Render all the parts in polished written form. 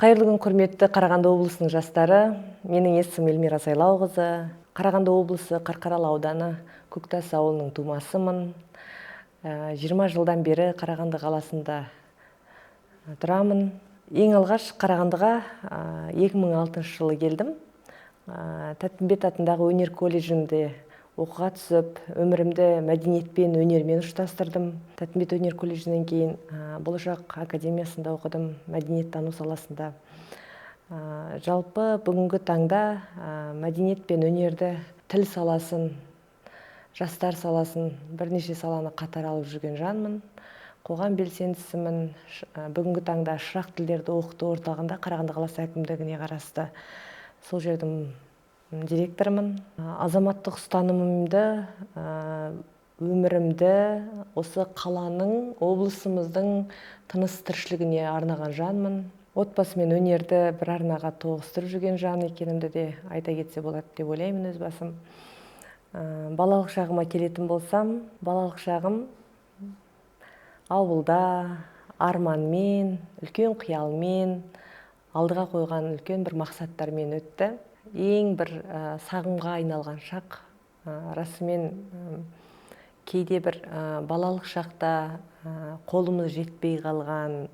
Қайырлы күн, құрметті Қарағанды облысының жастары. Менің есімім Эльмира Сайлауқызы. Қарағанды облысы Қарқаралы ауданы Көктас ауылының тумасымын. 20 жылдан бері Қарағанды қаласында тұрамын. Ең алғаш Қарағандыға 2006 жылы келдім. Тәттімбет атындағы өнер колледжінде оқуға түсіп, өмірімді мәдениет пен өнермен ұштастырдым. Тәттімбет өнер колледжінен кейін Болашақ академиясында оқыдым, мәдениеттану саласында. Жалпы бүгінгі таңда мәдениет пен өнерді, тіл саласын, жастар саласын, бірнеше саланы қатар алып жүрген жанмын. Қоғам белсендісімін. Бүгінгі таңда шырақ тілдерді оқыту орталығында Қарағанды қаласы әкімдігіне қарасты сол жердің директорымын. Азаматтық ұстанымымды, өмірімді осы қаланың, облысымыздың тыныс тіршілігіне арнаған жанмын. Отбасы мен өнерді бір арнаға тоғыстырып жүрген жан екенімді де айта кетсе болады деп ойлаймын өз басым. Балалық шағыма келетін болсам, балалық шағым ауылда арманмен, үлкен қиялмен, алдыға қойған үлкен бір мақсаттармен өтті. Ең бір сағымға айналған шақ, расымен кейде бір балалық шақта қолымыз жетпей қалған,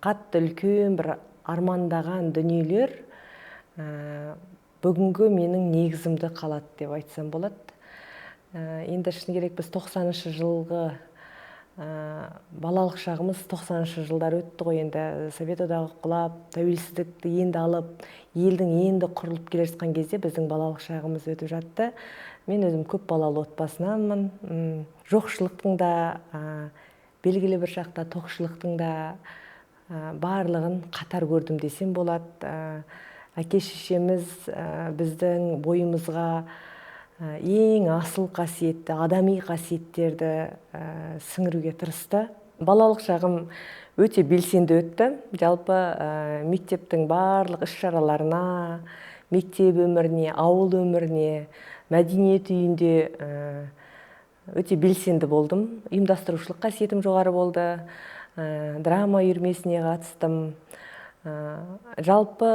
қатты үлкен бір армандаған дүниелер бүгінгі менің негізімді қалады деп айтсам болады. Енді шыны керек, біз 90-шы жылғы балалық шағымыз 90-шы жылдар өтті ғой. Енді Совет одағы құлап, тәуелсіздікті енді алып, елдің енді құрылып келе жатқан кезде біздің балалық шағымыз өтіп жатты. Мен өзім көп балалы отбасынанмын. Жоқшылықтың да, белгілі бір шақта тоқшылықтың да барлығын қатар көрдім десем болады. Әке-шешеміз біздің бойымызға ең асыл қасиетті, адами қасиеттерді сіңіруге тырысты. Балалық шағым өте белсенді өтті. Жалпы мектептің барлық іс-шараларына, мектеп өміріне, ауыл өміріне, мәдениет үйінде өте белсенді болдым. Ұйымдастырушылық қасиетім жоғары болды. Драма үйірмесіне қатыстым. Жалпы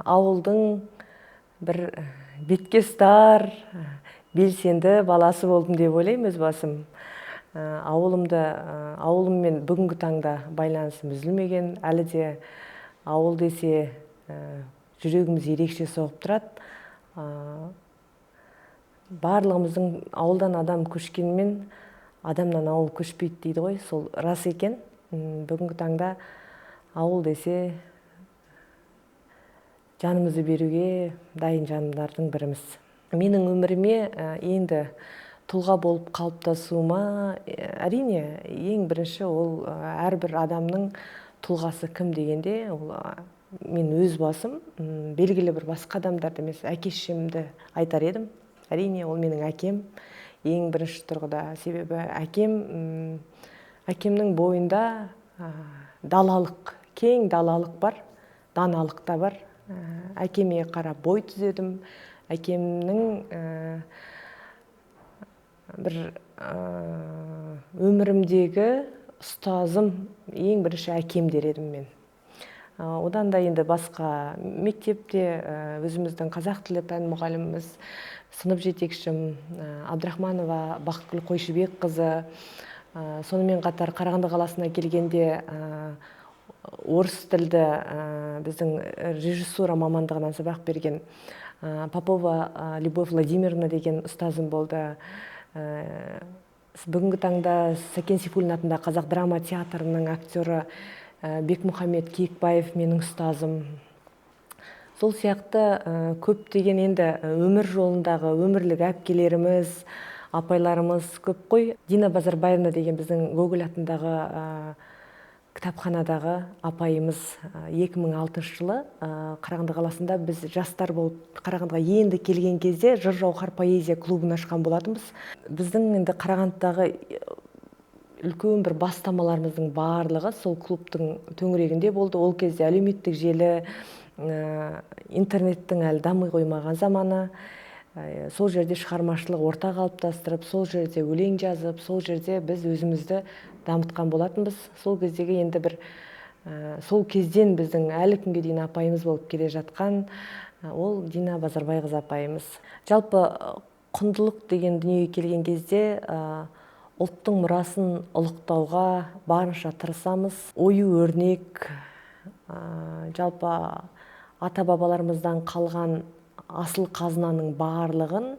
ауылдың бір бетке ұстар, белсенді баласы болдым деп ойлаймын өз басым. Ауылыммен бүгінгі таңда байланысым үзілмеген. Әлі де ауыл десе жүрегіміз ерекше соғып тұрады. Барлығымыздың ауылдан адам көшкенмен адамнан ауыл көшпейді дейді ғой, сол рас екен. Бүгінгі таңда ауыл десе жанымызды беруге дайын жандардың біріміз. Менің өміріме енді тұлға болып қалыптасуыма әрине ең бірінші ол әрбір адамның тұлғасы кім дегенде, ол мен өз басым белгілі бір басқа адамдарды емес, әке-шешемді айтар едім. Әрине ол менің әкем ең бірінші тұрғыда, себебі әкемнің бойында далалық, кең далалық бар, даналық та бар. Әкеме қарап бой түзедім. Әкемнің бір өмірімдегі ұстазым ең бірінші әкем дер едім мен. Одан да енді басқа мектепте өзіміздің қазақ тілі пән мұғаліміміз, сынып жетекшім Абдрахманова Бақытгүл Қойшыбекқызы. Сонымен қатар Қарағанды қаласына келгенде орыс тілді біздің режиссура мамандығынан сабақ берген Попова Любовь Владимировна деген ұстазым болды. Бүгінгі таңда Сәкен Сейфуллин атындағы қазақ драма театрының актері Бекмұхамед Киікбаев менің ұстазым. Сол сияқты көптеген енді өмір жолындағы өмірлік әпкелеріміз, апайларымыз көп қой. Дина Базарбаевна деген біздің Гоголь атындағы кітапханадағы апайымыз 2006 жылы Қарағанды қаласында біз жастар болып Қарағандыға енді келген кезде Жыр жауһар поэзия клубын ашқан болатынбыз. Біздің енді Қарағандыдағы үлкен бір бастамаларымыздың барлығы сол клубтың төңірегінде болды. Ол кезде әлеуметтік желі, интернеттің әлі дамый қоймаған заманы. Сол жерде шығармашылық орта қалыптастырып, сол жерде өлең жазып, сол жерде біз өзімізді дамытқан болатынбыз. Сол кездегі енді бір сол кезден біздің әлі күнге дейін апайымыз болып келе жатқан ол Дина Базарбайқызы апайымыз. Жалпы құндылық деген дүниеге келген кезде ұлттың мұрасын ұлықтауға барынша тырысамыз. Ою өрнек, жалпы ата-бабаларымыздан қалған асыл қазынаның барлығын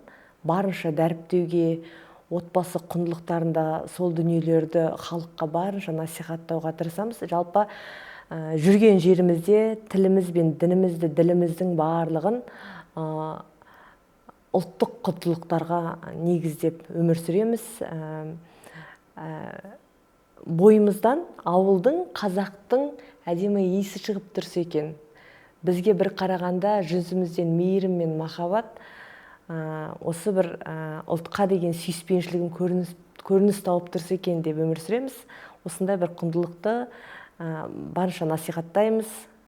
барынша дәріптеуге, отбасы құндылықтарында сол дүниелерді халыққа барынша насихаттауға тырысамыз. Жалпы жүрген жерімізде тіліміз бен дінімізді, діліміздің барлығын ұлттық құндылықтарға негіздеп өмір сүреміз. Бойымыздан ауылдың, қазақтың әдемі иісі шығып тұрса екен. Бізге бір қарағанда жүзімізден мейірім мен махаббат, осы бір ұлтқа деген сүйіспеншілігім көрініс тауып тұрса екен деп өмір сүреміз. Осындай бір құндылықты барынша насихаттаймыз.